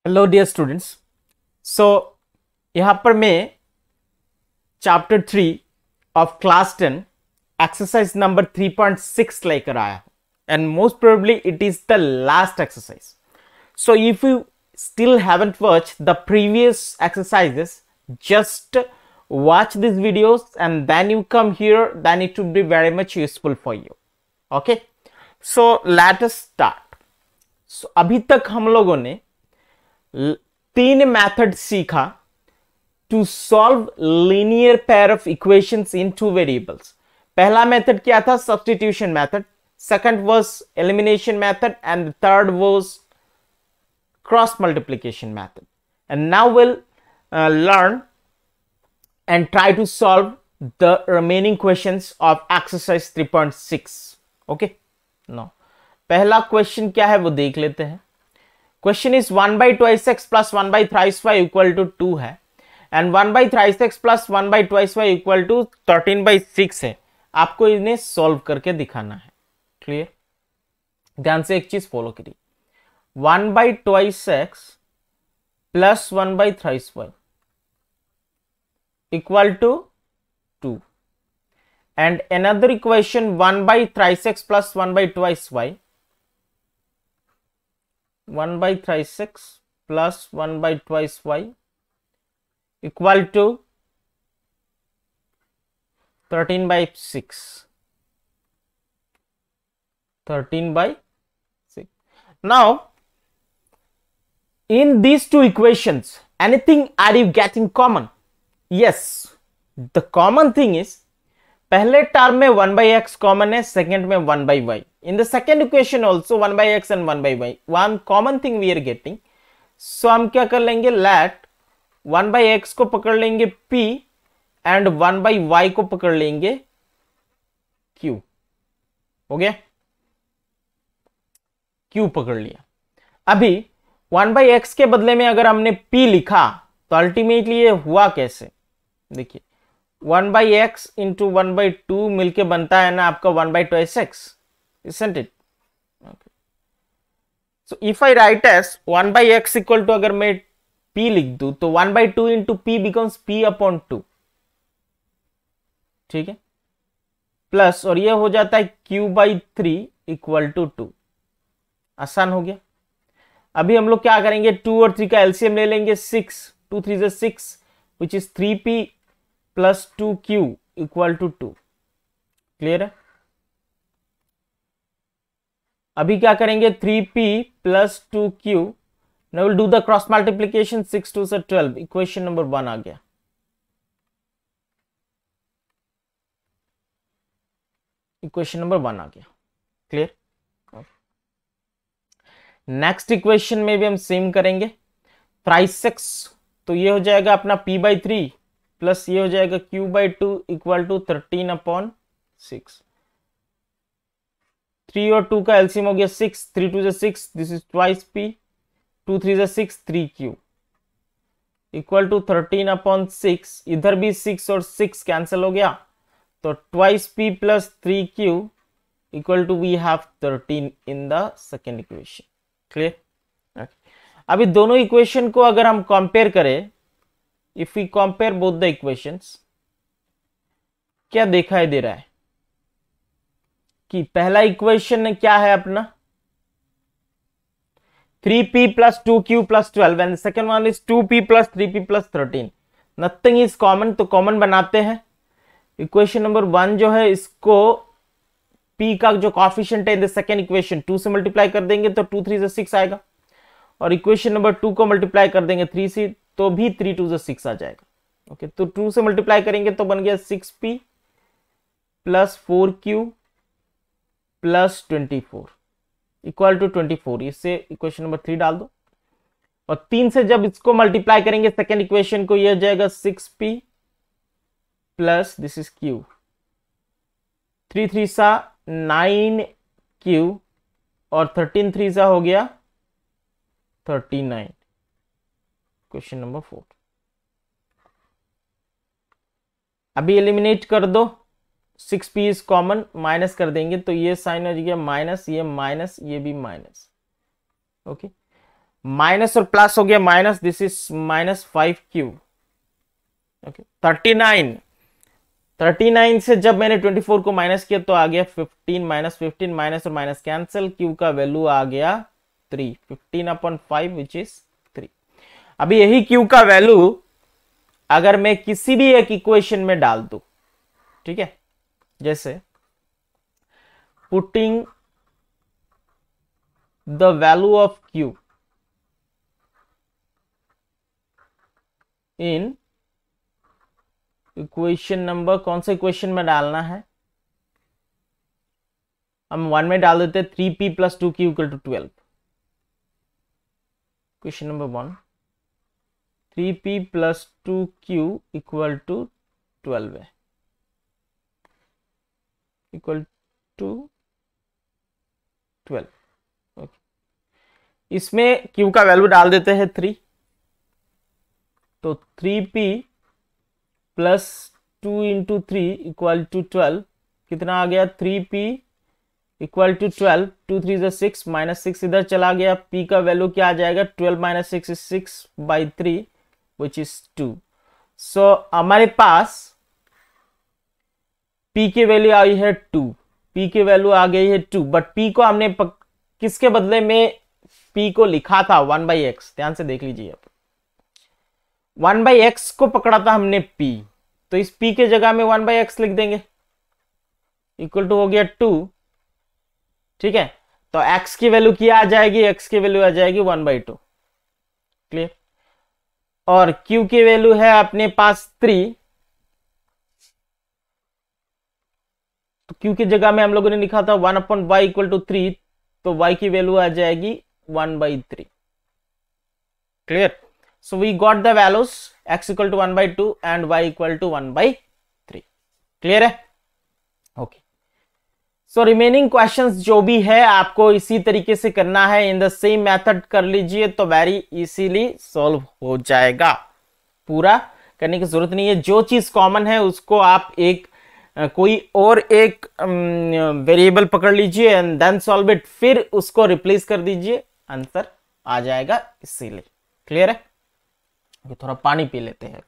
Hello dear students. सो यहाँ पर मैं chapter 3 of class 10 exercise number 3.6 लेकर आया हूँ and most probably it is the last exercise. So if you still haven't watched the previous exercises, just watch these videos and then you come here, then it will be very much useful for you. Okay, so let us start. So अभी तक हम लोगों ने 3 method सीखा to solve linear pair of equations in 2 variables. पहला method क्या था? Substitution method. Second was elimination method and third was cross multiplication method. And now we'll learn and try to solve the remaining questions of exercise 3.6. okay, now पहला question क्या है वो देख लेते हैं. Question is 1 by twice x plus 1 by thrice y equal to 2 है and 1 by thrice x plus 1 by twice y equal to 13 by 6 है. आपको इन्हें सॉल्व करके दिखाना है. क्लियर? ध्यान से एक चीज फॉलो करिए. 1 by twice x plus 1 by thrice y equal to 2 and another equation 1 by thrice x plus 1 by twice y 1 by thrice x plus 1 by twice y equal to 13 by 6. 13 by 6. Now in these two equations, anything are you getting common? Yes, the common thing is पहले term में 1 by x common है, second में 1 by y. In the second equation also 1 by x and 1 by y. One common thing we are getting. So हम क्या कर लेंगे? Let 1 by x को पकड़ लेंगे p and 1 by y को पकड़ लेंगे q. हो गया? q पकड़ लिया. अभी 1 by x के बदले में अगर हमने p लिखा तो अल्टीमेटली ये हुआ कैसे? देखिए 1 by x इंटू 1 by 2 मिलके बनता है ना आपका 1 by twice x, isn't it? Okay. So if I write as 1 by x equal to, अगर मैं p लिख दूं तो 1 by 2 into p becomes p upon 2. ठीक है, प्लस और ये हो जाता है q by 3 इक्वल टू 2. आसान हो गया. अभी हम लोग क्या करेंगे? 2 और 3 का एलसीएम ले लेंगे. 6 2 3 is 6 which is 3p plus 2q equal to 2. Clear है? अभी क्या करेंगे? 3p plus 2q. Now we'll do the cross multiplication. 6 2 से 12. इक्वेशन नंबर 1 आ गया. इक्वेशन नंबर 1 आ गया. क्लियर? नेक्स्ट इक्वेशन में भी हम सेम करेंगे. थ्राइस x तो ये हो जाएगा अपना p by 3 प्लस ये हो जाएगा q by 2 equal to 13 upon 6. 3 और 2 का एलसीएम हो गया 6. 3 2 से 6. This is twice p. 2 3 से 6. 3q equal to 13 upon 6. इधर भी 6 और 6 कैंसिल हो गया तो twice p plus 3q equal to we have 13 in the second equation. Clear? अभी दोनों इक्वेशन को अगर हम कंपेयर करें, if we compare both the equations, क्या दिखाई दे रहा है कि पहला इक्वेशन क्या है अपना 3p plus 2q plus 12 and the second one is 2p plus 3p plus 13. Nothing is common, तो कॉमन बनाते हैं. इक्वेशन नंबर 1 जो है इसको p का जो कॉफिशिएंट है इन द सेकेंड इक्वेशन 2 से मल्टीप्लाई कर देंगे तो 2 3 से 6 आएगा. और इक्वेशन नंबर 2 को मल्टीप्लाई कर देंगे 3 से तो भी 3 2 से 6 आ जाएगा. ओके, तो 2 से मल्टीप्लाई करेंगे तो बन गया 6p plus 4q plus 24 equal to 24. इससे इक्वेशन नंबर 3 डाल दो और 3 से जब इसको मल्टीप्लाई करेंगे सेकेंड इक्वेशन को, यह जाएगा 6p plus this is q. 3 3 सा 9q और 13 3 सा हो गया 39. Question number 4. अभी एलिमिनेट कर दो. 6p इज कॉमन, माइनस कर देंगे तो ये साइन हो गया माइनस, ये भी माइनस. ओके, माइनस और प्लस हो गया minus, this is -5q। Okay 39 से जब मैंने 24 को माइनस किया तो आ गया 15, -15 माइनस और माइनस कैंसिल, q का वैल्यू आ गया 3, 15/5 विच इज 3। अभी यही q का वैल्यू अगर मैं किसी भी एक इक्वेशन में डाल दूं, ठीक है, जैसे putting the value of q in equation number, कौन सा इक्वेशन में डालना है, हम 1 में डाल देते हैं 3p + 2q = 12। Question number 1, 3p + 2q = 12 है, इक्वल टू 12। ओके, इसमें q का वैल्यू डाल देते हैं 3, तो 3p + 2 × 3 = 12, कितना आ गया, 3p = 12, 2 3 = 6, -6 इधर चला गया, p का वैल्यू क्या आ जाएगा, 12 - 6 is 6/3 which is 2। सो हमारे पास p की वैल्यू आई है 2, p की वैल्यू आ गई है 2, बट p को हमने किसके बदले में p को लिखा था 1/x, ध्यान से देख लीजिए, 1/x को पकड़ा था हमने p, तो इस p के जगह में 1/x लिख देंगे, इक्वल टू हो गया 2, ठीक है। तो x की वैल्यू क्या आ जाएगी, x की वैल्यू आ जाएगी 1/2, क्लियर। और q की वैल्यू है अपने पास 3, तो q की जगह में हम लोगों ने लिखा था 1/y = 3, तो y की वैल्यू आ जाएगी 1/3, clear. So we got the values, x = 1/2 and y = 1/3, clear है। ओके, सो रिमेनिंग क्वेश्चंस जो भी है आपको इसी तरीके से करना है, इन द सेम मेथड कर लीजिए तो वेरी इजीली सॉल्व हो जाएगा, पूरा करने की जरूरत नहीं है। जो चीज कॉमन है उसको आप एक कोई और एक वेरिएबल पकड़ लीजिए एंड देन सॉल्व इट, फिर उसको रिप्लेस कर दीजिए, आंसर आ जाएगा इसीलिए, क्लियर है। थोड़ा पानी पी लेते हैं।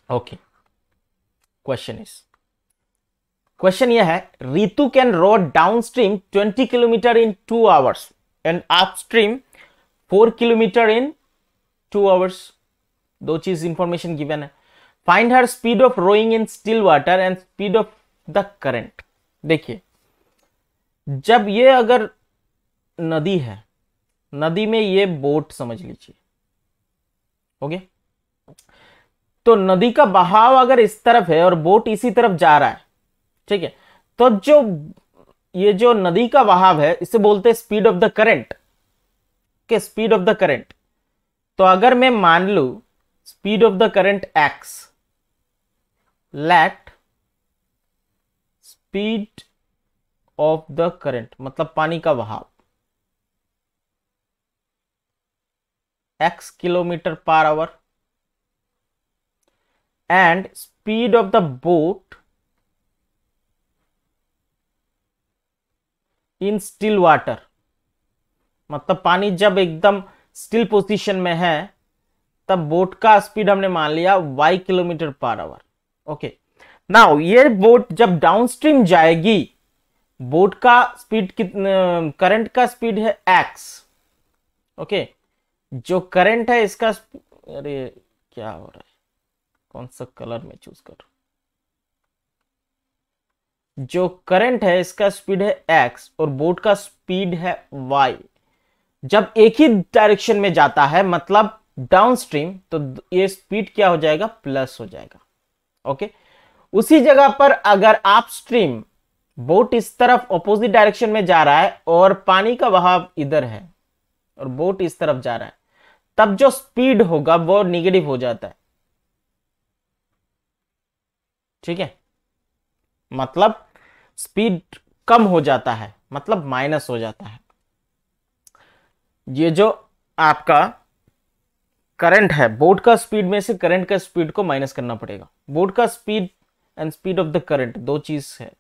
ओके, क्वेश्चन यह है, Ritu can row downstream 20 kilometre in 2 hours and upstream 4 kilometre in 2 hours। दो चीज इंफॉर्मेशन गिवन है। Find her speed of rowing in still water and speed of the current. देखिए, जब ये अगर नदी है, नदी में ये बोट समझ लीजिए, ओके, तो नदी का बहाव अगर इस तरफ है और बोट इसी तरफ जा रहा है, ठीक है, तो जो ये जो नदी का बहाव है इसे बोलते हैं स्पीड ऑफ द करंट, के स्पीड ऑफ द करंट। तो अगर मैं मान लू speed of the current x, let speed of the current मतलब पानी का बहाव x km/h and speed of the boat in still water, मतलब पानी जब एकदम स्टिल पोजीशन में है तब बोट का स्पीड हमने मान लिया y km/h। ओके, नाउ ये बोट जब डाउनस्ट्रीम जाएगी, बोट का स्पीड कितना, करंट का स्पीड है x, ओके, जो करंट है इसका, अरे क्या हो रहा है, कौन सा कलर में चूज कर, जो करंट है इसका स्पीड है x और बोट का स्पीड है y। जब एक ही डायरेक्शन में जाता है मतलब डाउनस्ट्रीम, तो ये स्पीड क्या हो जाएगा, प्लस हो जाएगा, ओके। उसी जगह पर अगर अपस्ट्रीम बोट इस तरफ ऑपोजिट डायरेक्शन में जा रहा है और पानी का बहाव इधर है और बोट इस तरफ जा रहा है, तब जो स्पीड होगा वो निगेटिव हो जाता है, ठीक है, मतलब स्पीड कम हो जाता है, मतलब माइनस हो जाता है। ये जो आपका करंट है, बोट का स्पीड में से करंट का स्पीड को माइनस करना पड़ेगा। बोट का speed and speed of the current दो चीज है।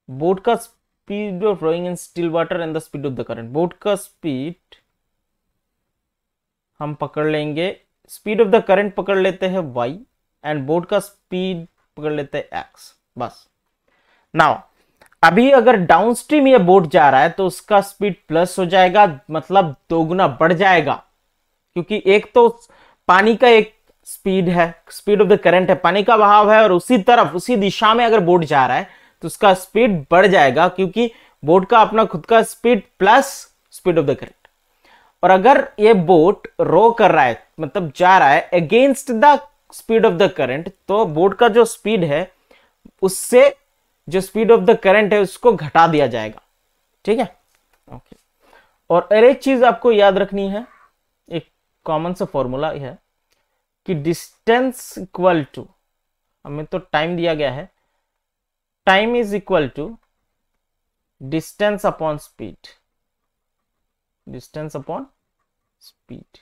बोट का speed of rowing in still water and the speed of the current. Boat का स्पीड हम पकड़ लेंगे, स्पीड ऑफ द करंट पकड़ लेते हैं y एंड बोट का स्पीड पकड़ लेते हैं x, बस। नाउ अभी अगर डाउनस्ट्रीम ये बोट जा रहा है तो उसका स्पीड प्लस हो जाएगा, मतलब दोगुना बढ़ जाएगा, क्योंकि एक तो पानी का एक स्पीड है, स्पीड ऑफ द करंट है, पानी का बहाव है, और उसी तरफ उसी दिशा में अगर बोट जा रहा है तो उसका स्पीड बढ़ जाएगा, क्योंकि बोट का अपना खुद का speed plus speed of the current. और अगर ये बोट रो कर रहा है, मतलब जा रहा है against the speed of the current, तो बोट का जो स्पीड है उससे जो स्पीड ऑफ द करंट है उसको घटा दिया जाएगा, ठीक है। ओके, और एक चीज आपको याद रखनी है, एक कॉमन सा फॉर्मूला है कि डिस्टेंस इक्वल टू, हमें तो टाइम दिया गया है, time is equal to distance upon speed, distance upon speed.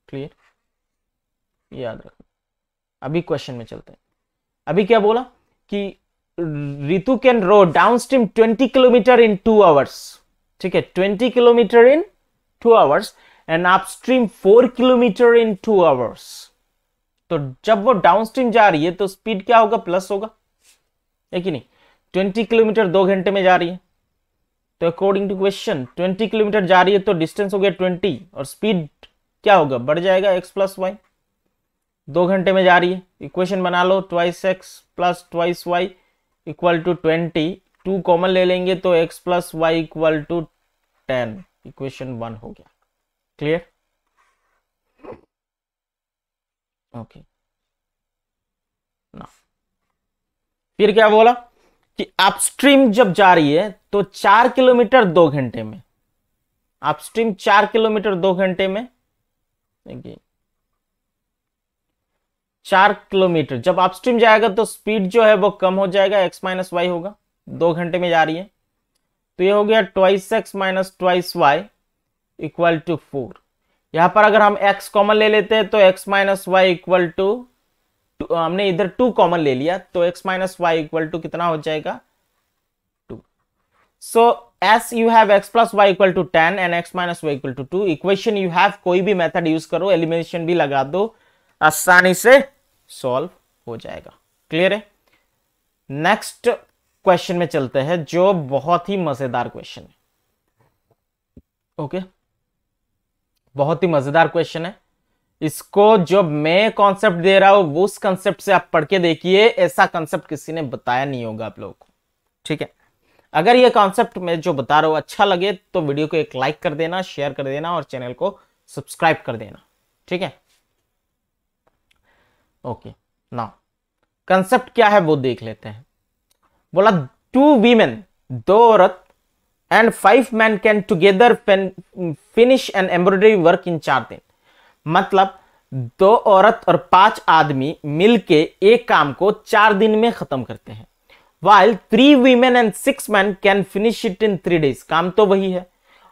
Clear, याद रखना। अभी क्वेश्चन में चलते हैं। अभी क्या बोला कि Ritu can row down stream 20 kilometre in 2 hours, ठीक है, 20 kilometre in 2 hours and upstream 4 kilometre in 2 hours. तो जब वो डाउन स्ट्रीम जा रही है तो स्पीड क्या होगा, प्लस होगा, है कि नहीं। 20 किलोमीटर 2 घंटे में जा रही है, तो अकॉर्डिंग टू क्वेश्चन 20 किलोमीटर जा रही है तो डिस्टेंस हो गया 20 और स्पीड क्या होगा, बढ़ जाएगा x प्लस वाई। 2 घंटे में जा रही है, इक्वेशन बना लो, twice x plus twice Y equal to 20, 2 common ले लेंगे तो x plus y equal to 10, equation 1 हो गया। Clear, okay. ना फिर क्या बोला कि अपस्ट्रीम जब जा रही है तो 4 किलोमीटर 2 घंटे में, अपस्ट्रीम 4 किलोमीटर 2 घंटे में, देखिए 4 किलोमीटर जब अपस्ट्रीम जाएगा तो स्पीड जो है वो कम हो जाएगा, x माइनस वाई होगा, 2 घंटे में जा रही है, तो ये हो गया twice X minus twice Y equal to 4। यहां पर अगर हम x कॉमन ले लेते हैं तो x minus Y equal to, हमने इधर 2 कॉमन ले लिया तो x minus Y equal to कितना हो जाएगा, 2। So as you have x plus y equal to 10 and x minus y equal to 2, equation you have कोई भी मेथड यूज करो, एलिमिनेशन भी लगा दो, आसानी से सॉल्व हो जाएगा। क्लियर है। नेक्स्ट क्वेश्चन में चलते हैं जो बहुत ही मजेदार क्वेश्चन है। ओके, बहुत ही मजेदार क्वेश्चन है। इसको जो मैं कॉन्सेप्ट दे रहा हूं वो उस कॉन्सेप्ट से आप पढ़ के देखिए, ऐसा कॉन्सेप्ट किसी ने बताया नहीं होगा आप लोगों को, ठीक है। अगर ये कॉन्सेप्ट मैं जो बता रहा हूं अच्छा लगे तो वीडियो को एक लाइक कर देना, शेयर कर देना और चैनल को सब्सक्राइब कर देना, ठीक है। ओके, नाउ कंसेप्ट क्या है वो देख लेते हैं। बोला 2 वीमेन, 2 औरत and 5 man can together finish an embroidery work in 4 दिन। मतलब 2 औरत और 5 आदमी मिलके एक काम को 4 दिन में खत्म करते हैं। while 3 women and 6 men can finish it in 3 days। काम तो वही है,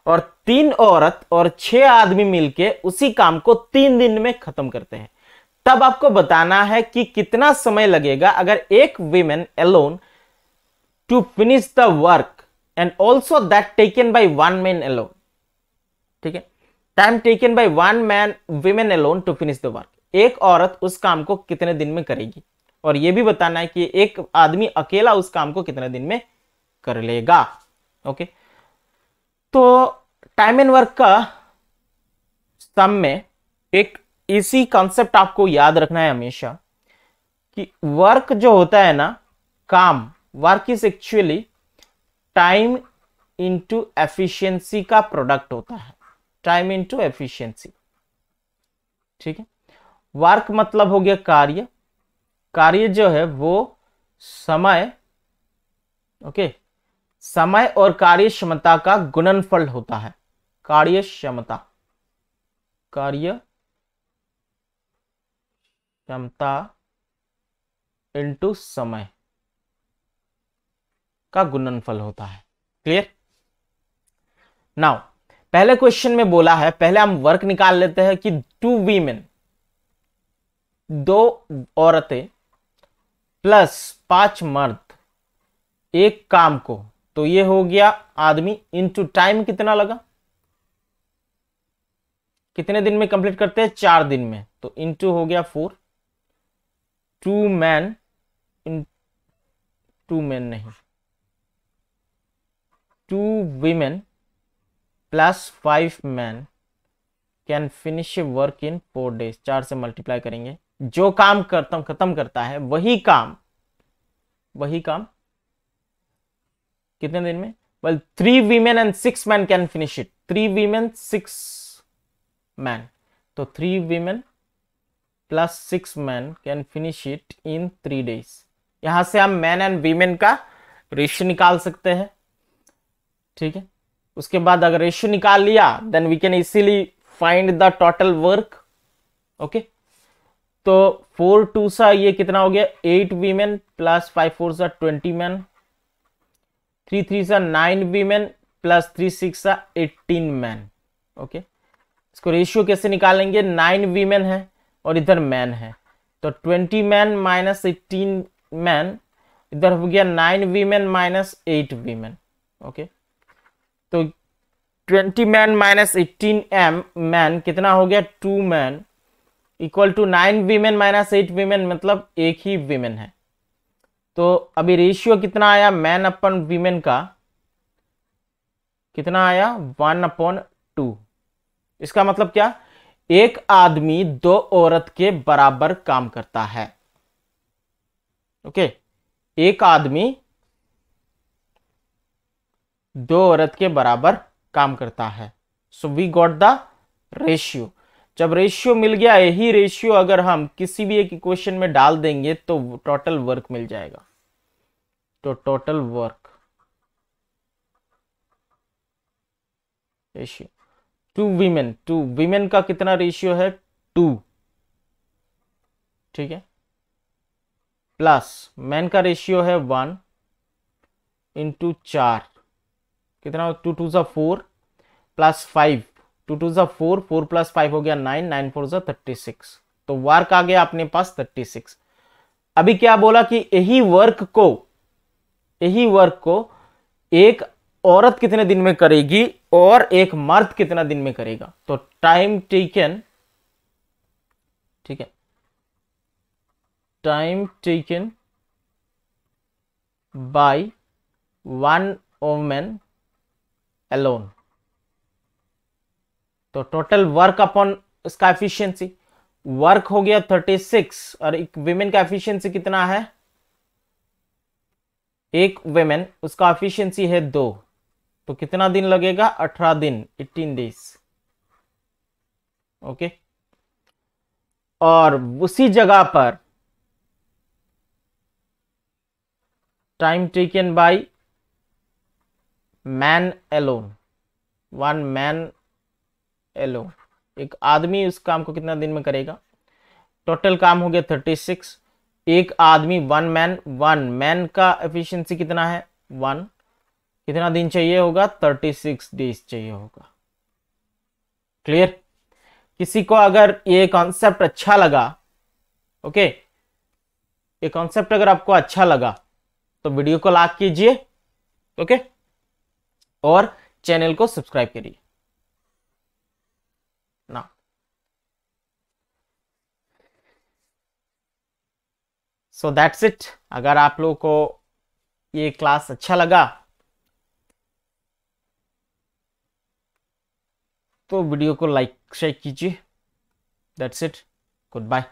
और 3 औरत और 6 आदमी मिलके उसी काम को 3 दिन में खत्म करते हैं। तब आपको बताना है कि कितना समय लगेगा अगर एक women alone to finish the work and also that taken by 1 man alone, ठीक है। Time taken bye 1 man women alone to finish the work, एक औरत उस काम को कितने दिन में करेगी, और यह भी बताना है कि एक आदमी अकेला उस काम को कितने दिन में कर लेगा। ओके, तो टाइम एंड वर्क का सम में एक इसी कॉन्सेप्ट आपको याद रखना है हमेशा कि वर्क जो होता है ना, काम, work is actually time into efficiency का प्रोडक्ट होता है, टाइम इंटू एफिशिएंसी, ठीक है। वर्क मतलब हो गया कार्य, कार्य जो है वो समय, ओके, समय और कार्य क्षमता का गुणनफल होता है, कार्य क्षमता, कार्य क्षमता इंटू समय का गुणनफल होता है। क्लियर। नाउ पहले क्वेश्चन में बोला है, पहले हम वर्क निकाल लेते हैं कि 2 वीमेन, 2 औरतें प्लस 5 मर्द एक काम को, तो ये हो गया आदमी, इनटू टाइम कितना लगा, कितने दिन में कंप्लीट करते हैं, 4 दिन में, तो इनटू हो गया 4, 2 मैन इन 2 मैन नहीं, 2 women plus 5 man can finish work in 4 days। 4 से मल्टीप्लाई करेंगे, जो काम खत्म करता है वही काम कितने दिन में, well 3 women and 6 man can finish it, 3 women 6 man, तो 3 women plus 6 man can finish it in 3 days। यहां से हम मैन एंड वीमेन का रेशियो निकाल सकते हैं, ठीक है। उसके बाद अगर रेशियो निकाल लिया then we can easily find the total work, okay. तो 4 2 सा ये कितना हो गया, 8 वीमेन प्लस 5 4 सा 20 मैन, 3 3 सा 9 वीमेन प्लस 3 6 सा 18 मैन, ओके। इसको रेशियो कैसे निकालेंगे, 9 वीमेन है और इधर मैन है, तो 20 मैन माइनस 18 मैन, इधर हो गया 9 वीमेन माइनस 8 वीमेन, ओके। तो 20 मैन माइनस 18 मैन कितना हो गया, 2 man equal to 9 women minus 8 women, मतलब एक ही वीमेन है। तो अभी रेशियो कितना आया, मैन अपन वीमेन का कितना आया, 1/2। इसका मतलब क्या, एक आदमी 2 औरत के बराबर काम करता है, ओके। एक आदमी 2 औरत के बराबर काम करता है, so we got the ratio. जब रेशियो मिल गया, यही रेशियो अगर हम किसी भी एक इक्वेशन में डाल देंगे तो टोटल वर्क मिल जाएगा। तो टोटल वर्क रेशियो 2 वीमेन का कितना रेशियो है, 2, ठीक है, प्लस मैन का रेशियो है 1 इंटू 4, कितना, 2 2 सा 4 प्लस 5, 2 2 सा 4, 4 प्लस 5 हो गया 9, 9 4 सा 36, तो वर्क आ गया अपने पास 36। अभी क्या बोला कि यही वर्क को एक औरत कितने दिन में करेगी और एक मर्द कितना दिन में करेगा, तो टाइम टेकन, ठीक है, time taken bye 1 woman alone, तो टोटल वर्क अपॉन इसका एफिशिएंसी, वर्क हो गया 36 और एक विमेन का एफिशिएंसी कितना है, एक विमेन उसका एफिशिएंसी है 2, तो कितना दिन लगेगा, 18 दिन, 18 डेज, ओके। और उसी जगह पर time taken by man alone, 1 man alone, एक आदमी उस काम को कितना दिन में करेगा, टोटल काम हो गया 36, एक आदमी 1 मैन का एफिशिएंसी कितना है 1, कितना दिन चाहिए होगा, 36 डेज चाहिए होगा। क्लियर। किसी को अगर ये कॉन्सेप्ट अच्छा लगा, ओके, ये कॉन्सेप्ट अगर आपको अच्छा लगा तो वीडियो को लाइक कीजिए, ओके, और चैनल को सब्सक्राइब करिए ना। So that's it. अगर आप लोगों को ये क्लास अच्छा लगा तो वीडियो को लाइक शेयर कीजिए। That's it, good bye.